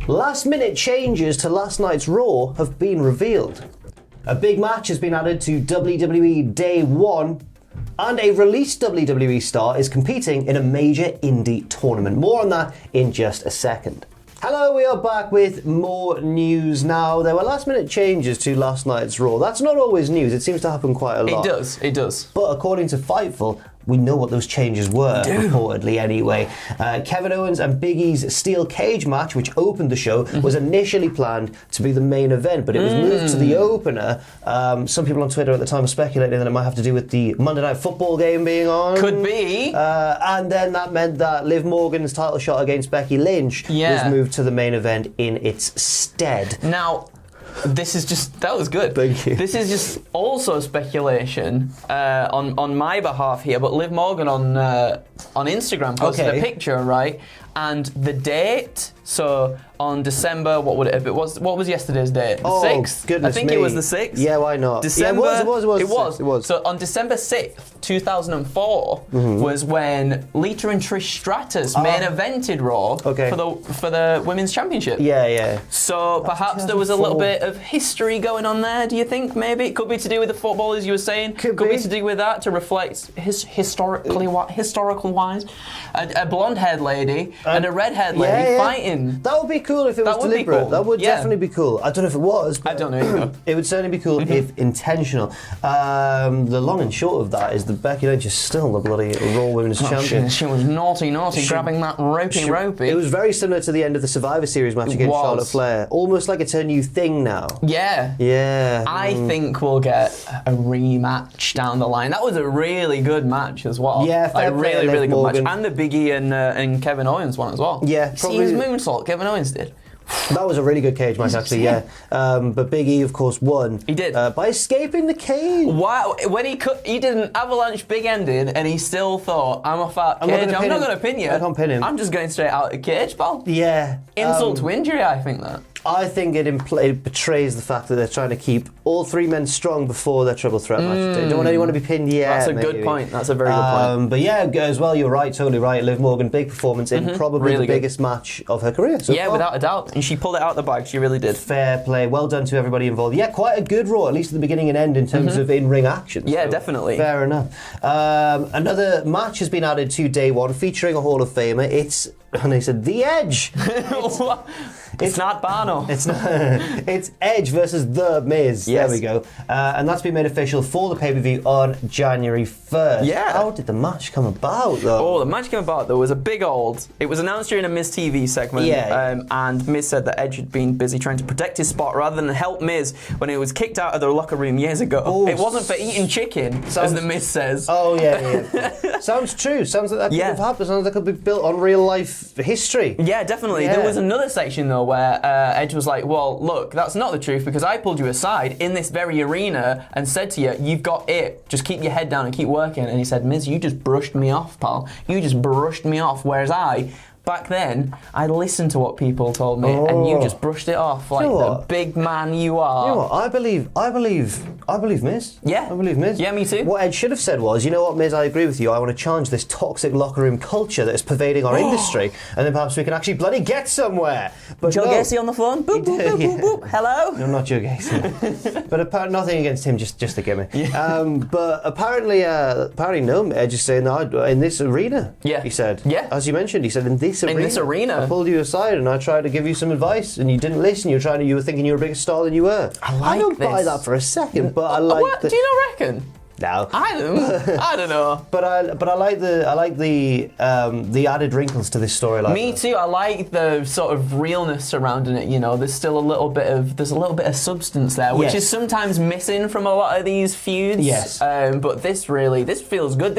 Last-minute changes to last night's Raw have been revealed. A big match has been added to WWE Day 1, and a released WWE star is competing in a major indie tournament. More on that in just a second. Hello, we are back with more news now. There were last-minute changes to last night's Raw. That's not always news. It seems to happen quite a lot. It does. But according to Fightful, we know what those changes were, reportedly anyway. Kevin Owens and Big E's steel cage match, which opened the show, was initially planned to be the main event, but it was moved to the opener. Some people on Twitter at the time were speculating that it might have to do with the Monday Night Football game being on. Could be. And then that meant that Liv Morgan's title shot against Becky Lynch was moved to the main event in its stead. Now, this is just, that was good. Thank you. This is just also speculation on my behalf here, but Liv Morgan on Instagram posted a picture, right? And the date, so on December, what would it have been? What was yesterday's date? The 6th? Goodness I think me. It was the 6th. Yeah, why not? December, yeah, it was. So on December 6th, 2004, was when Lita and Trish Stratus main evented Raw for the Women's Championship. Yeah. So perhaps there was a little bit of history going on there, do you think, maybe? It could be to do with the football, as you were saying. Could be to do with that, to reflect historical wise. A blonde-haired lady and a red-haired lady fighting. That would be cool if it was deliberate. Cool. That would definitely be cool. I don't know if it was, but I don't know either. It would certainly be cool if intentional. The long and short of that is that Becky Lynch is still the bloody Raw Women's Champion. She was naughty, grabbing that ropey. It was very similar to the end of the Survivor Series match against Charlotte Flair. Almost like it's her new thing now. Yeah. I think we'll get a rematch down the line. That was a really good match as well. Yeah, fair play, really good Morgan. match. And the Big E and Kevin Owens one as well. Yeah, see his moonsault Kevin Owens did. That was a really good cage match, actually, but Big E, of course, won. He did. By escaping the cage. Wow. When he did an avalanche big ending, and he still thought, I'm off that cage. I'm not going to pin you. I can't pin him. I'm just going straight out the cage, pal. Yeah. Insult to injury, I think that. I think it betrays the fact that they're trying to keep all three men strong before their triple threat match. They don't want anyone to be pinned yet. That's a good point. That's a very good point. But yeah, as well, you're right, totally right. Liv Morgan, big performance in probably really the biggest match of her career so far. Without a doubt. And she pulled it out the bag. She really did. Fair play. Well done to everybody involved. Yeah, quite a good Raw, at least at the beginning and end in terms of in-ring action. Yeah, so definitely. Fair enough. Another match has been added to Day 1 featuring a Hall of Famer. And they said, The Edge. It's not Bano. It's not. It's Edge versus The Miz. Yes. There we go. And that's been made official for the pay-per-view on January 1st. Yeah. How did the match come about, though? Oh, the match came about, though, was a big old... It was announced during a Miz TV segment. And Miz said that Edge had been busy trying to protect his spot rather than help Miz when he was kicked out of the locker room years ago. It wasn't for eating chicken, as the Miz says. Oh, yeah. Sounds true. Sounds like that could have happened. Sounds like that could be built on real-life history. Yeah, definitely. There was another section, though, where Edge was like, well, look, that's not the truth because I pulled you aside in this very arena and said to you, you've got it. Just keep your head down and keep working. And he said, Miz, you just brushed me off, pal. You just brushed me off. Whereas back then, I listened to what people told me, and you just brushed it off like the big man you are. You know what? I believe Miz. Yeah. I believe Miz. Yeah, me too. What Edge should have said was, you know what, Miz, I agree with you. I want to challenge this toxic locker room culture that is pervading our industry, and then perhaps we can actually bloody get somewhere. But Joe Gacy on the phone. Boop, boop, boop, boop, boop. Hello? No, not Joe Gacy. But nothing against him, just a gimmick. Yeah. But apparently no, Edge is saying that in this arena. Yeah. He said. Yeah. As you mentioned, he said in this arena. I pulled you aside and I tried to give you some advice and you didn't listen. You were thinking you were a bigger star than you were. I don't buy that for a second, but I like. What? Do you not reckon? No. I don't know. But I like the added wrinkles to this storyline. Me too. I like the sort of realness surrounding it. You know, there's a little bit of substance there, which is sometimes missing from a lot of these feuds. Yes. But this feels good.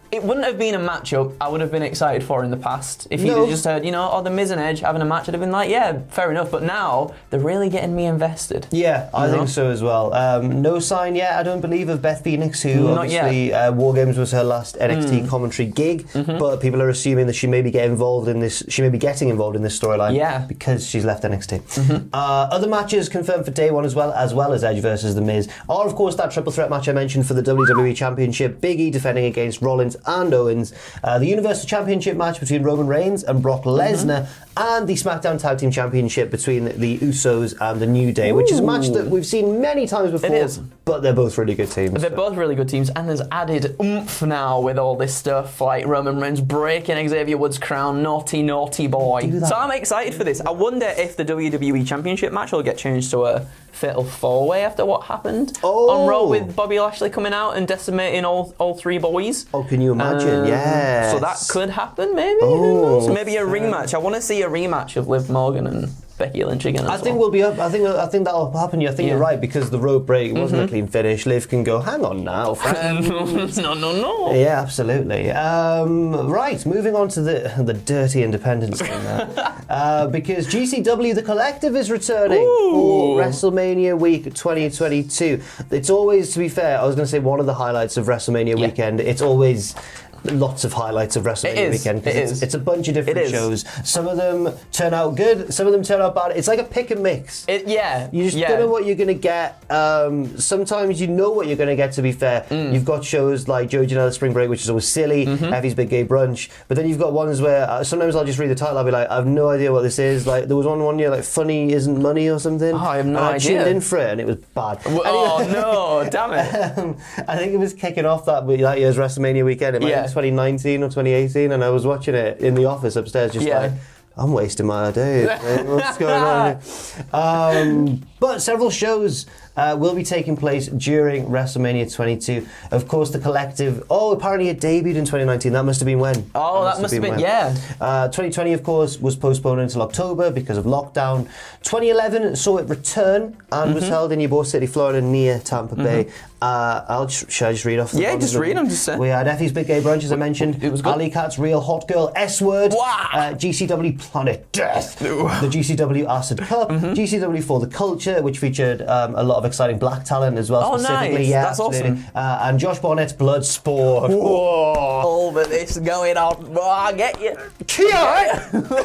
It wouldn't have been a matchup I would have been excited for in the past. If you'd have just heard, the Miz and Edge having a match, I'd have been like, yeah, fair enough. But now, they're really getting me invested. Yeah, I think so as well. No sign yet, I don't believe, of Beth Phoenix, who obviously War Games was her last NXT commentary gig. But people are assuming that she may be getting involved in this storyline because she's left NXT. Other matches confirmed for Day 1 as well as Edge versus The Miz are, of course, that triple threat match I mentioned for the WWE Championship. Big E defending against Rollins and Owens, the Universal Championship match between Roman Reigns and Brock Lesnar, and the SmackDown Tag Team Championship between the Usos and the New Day, which is a match that we've seen many times before. It is. But they're both really good teams. They're both really good teams, and there's added oomph now with all this stuff, like Roman Reigns breaking Xavier Woods' crown, naughty, naughty boy. So I'm excited for this. I wonder if the WWE Championship match will get changed to a fatal four-way after what happened on Raw with Bobby Lashley coming out and decimating all three boys. Oh, can you imagine? Yes. So that could happen, maybe. Who knows? Maybe a rematch. I want to see a rematch of Liv Morgan and Becky Lynch again. I think we'll be up. I think that'll happen. I think you're right, because the rope break wasn't a clean finish. Liv can go, hang on now, friend. No. Yeah, absolutely. Right, moving on to the dirty independence thing now. Because GCW, the Collective, is returning for WrestleMania Week 2022. It's always, to be fair, I was going to say one of the highlights of WrestleMania weekend. It's always lots of highlights of WrestleMania weekend, because it's a bunch of different shows. Some of them turn out good, some of them turn out bad. It's like a pick and mix. You just don't know what you're going to get. Sometimes you know what you're going to get, to be fair. You've got shows like Joey Janela's Spring Break, which is always silly, Effie's Big Gay Brunch, but then you've got ones where sometimes I'll just read the title, I'll be like, I have no idea what this is. Like, there was one year, like, Funny Isn't Money or something. Oh, I have no I idea. tuned in for it and it was bad. Oh, no, damn it. I think it was kicking off that year's WrestleMania weekend. It might be 2019 or 2018, and I was watching it in the office upstairs, just like, I'm wasting my day. What's going on here? But several shows will be taking place during WrestleMania 22. Of course, the Collective. Oh, apparently it debuted in 2019. That must have been when? Oh, that must have been, 2020, of course, was postponed until October because of lockdown. 2011 saw it return and was held in Ybor City, Florida, near Tampa Bay. Should I just read off the just read them. Just we had Effie's Big Gay Brunch, as I mentioned. It was good. Ali Cat's Real Hot Girl S-Word. Wow. GCW Planet Death. The GCW Acid Cup. GCW For the Culture, which featured a lot of exciting black talent as well. Oh, specifically. nice. Yeah, That's absolutely. awesome. And Josh Barnett's Bloodsport. Whoa. All of this going on. Oh, I get you.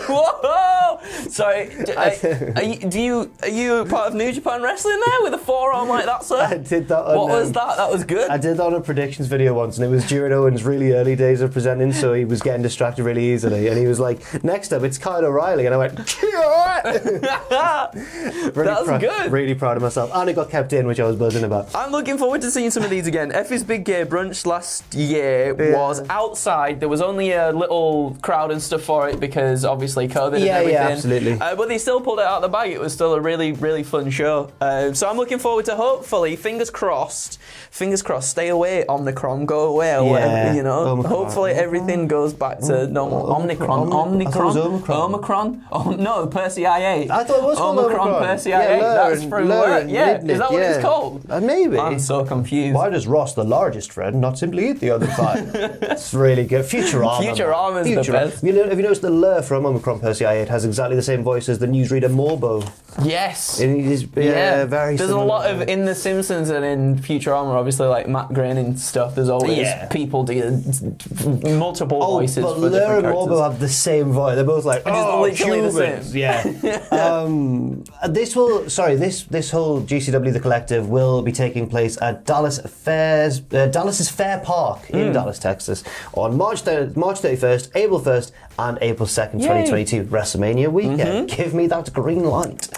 Whoa. Sorry. Are you part of New Japan Wrestling there with a forearm like that, sir? I did that on, what was that? That was good. I did that on a predictions video once, and it was during Owen's really early days of presenting, so he was getting distracted really easily, and he was like, next up, it's Kyle O'Reilly, and I went, That's good. Really proud of myself, and it got kept in, which I was buzzing about. I'm looking forward to seeing some of these again. Effie's Big Gay Brunch last year was outside. There was only a little crowd and stuff for it because obviously COVID and everything. Yeah, absolutely. But they still pulled it out of the bag. It was still a really, really fun show. So I'm looking forward to, hopefully, fingers crossed, stay away, Omicron, go away, or whatever, you know. Omicron. Hopefully everything goes back to normal. Omicron. Omicron. Oh no, Percy I8. I thought it was called Omicron. Percy I8. That's from Lurn. Yeah, is that what it's called? Maybe. I'm so confused. Why does Ross, the largest friend, not simply eat the other five? It's really good. Futurama. Futurama's the best. Have you noticed the Lur from Omicron Percy I8 has exactly the same voice as the newsreader Morbo? Yes. It is very There's similar. a lot of, in The Simpsons and in Futurama, obviously, like Matt Groening and stuff, there's always people doing multiple voices but for Lur different and characters. Morbo have the same voice. They're both like, literally the humans. same. Yeah. This whole GCW, the Collective, will be taking place at Dallas's Fair Park in Dallas, Texas, on March 31st, April 1st, and April 2nd, 2022, WrestleMania weekend. Give me that green light,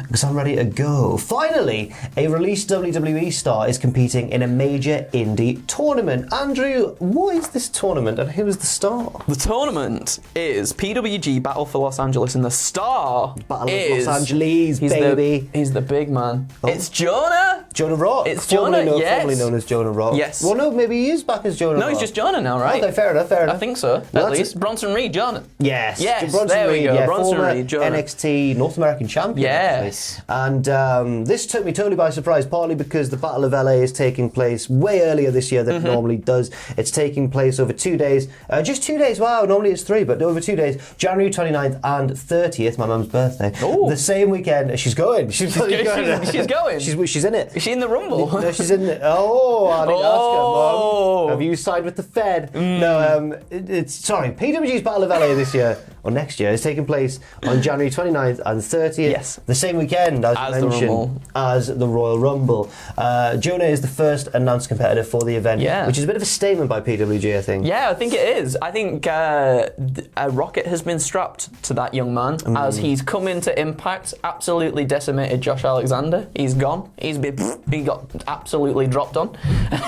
because I'm ready to go. Finally, a released WWE star is competing in a major indie tournament. Andrew, what is this tournament, and who is the star? The tournament is PWG Battle for Los Angeles, and the star Battle is of Los Angeles, baby. He's the big man. It's Jonah. Jonah Rock. It's Jonah, formerly known as Jonah Rock. Yes. Well, no, maybe he is back as Jonah Rock. No, he's just Jonah now, right? Okay, fair enough. I think so, Well, at least. Bronson Reed, Jonah. Yes. Yes, there we go. Bronson former Reed, Jonah. NXT North American champion. Yes. Actually. And this took me totally by surprise, partly because the Battle of LA is taking place way earlier this year than it normally does. It's taking place over 2 days. Just 2 days, wow, normally it's 3, but over 2 days. January 29th and 30th, my mum's birthday. Ooh. The same weekend, she's going. She's going. She's in it. Is she in the Rumble? No, she's in it. Oh, I need to ask her, Mum. Have you signed with the Fed? No, it's sorry. PWG's Battle of LA this year or next year, is taking place on January 29th and 30th. Yes. The same weekend, as you mentioned, as the Royal Rumble. Jonah is the first announced competitor for the event, which is a bit of a statement by PWG, I think. Yeah, I think it is. I think a rocket has been strapped to that young man as he's come into Impact, absolutely decimated Josh Alexander. He's gone. He got absolutely dropped on.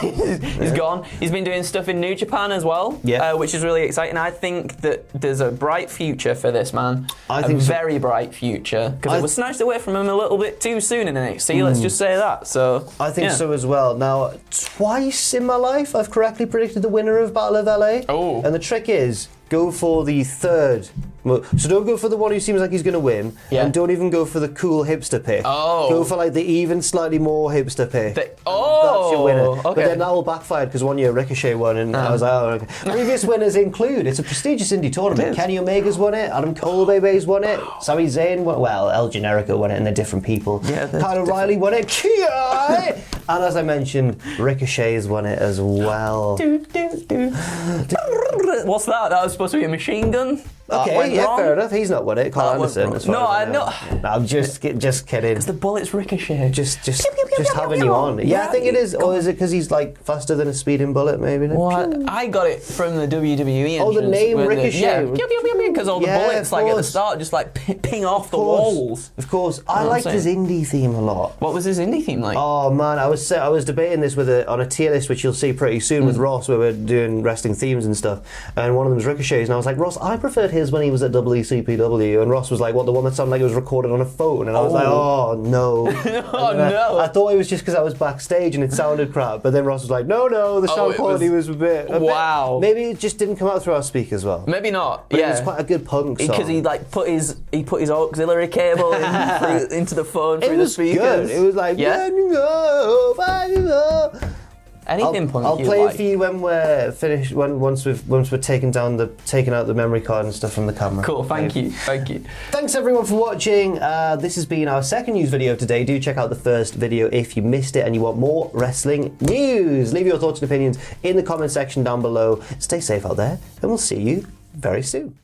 He's gone. He's been doing stuff in New Japan as well, which is really exciting. I think that there's a bright future for this man. I think very bright future, because it was snatched away from him a little bit too soon in NXT. Let's just say that. So I think so as well. Now, twice in my life, I've correctly predicted the winner of Battle of LA. Oh, and the trick is, go for the third. So don't go for the one who seems like he's going to win, and don't even go for the cool hipster pick. Go for like the even slightly more hipster pick. That's your winner. Okay. But then that all backfired because one year Ricochet won, and I was like, oh, okay. Previous winners include, it's a prestigious indie tournament. Kenny Omega's won it, Adam Cole Baby's won it, Sami Zayn won it, well, El Generico won it, and they're different people. Kyle O'Reilly won it, and as I mentioned, Ricochet's won it as well. What's that? That was supposed to be a machine gun? Okay, fair enough. He's not won it. Carl Anderson. No, no. I'm just kidding. Because the bullets ricochet. Just having you on. Yeah, I think it is. Or is it because he's like faster than a speeding bullet? Maybe. What? I got it from the WWE. Oh, the name Ricochet. Because all the bullets like at the start just like ping off the walls. Of course. I liked his indie theme a lot. What was his indie theme like? Oh man, I was debating this on a tier list, which you'll see pretty soon with Ross, where we're doing wrestling themes and stuff. And one of them was Ricochet's, and I was like, Ross, I preferred his when he was at WCPW, and Ross was like, what, the one that sounded like it was recorded on a phone? And I was like, oh no. No. I thought it was just because I was backstage and it sounded crap, but then Ross was like, no, the sound quality was a bit. Maybe it just didn't come out through our speakers well. Maybe not. But it was quite a good punk song. Because he like put his auxiliary cable into the phone through the speakers. Good. It was like, anything punk. I'll play it for you when we're finished. Once we're taking out the memory card and stuff from the camera. Cool. Thank you. Thanks everyone for watching. This has been our second news video of today. Do check out the first video if you missed it and you want more wrestling news. Leave your thoughts and opinions in the comment section down below. Stay safe out there, and we'll see you very soon.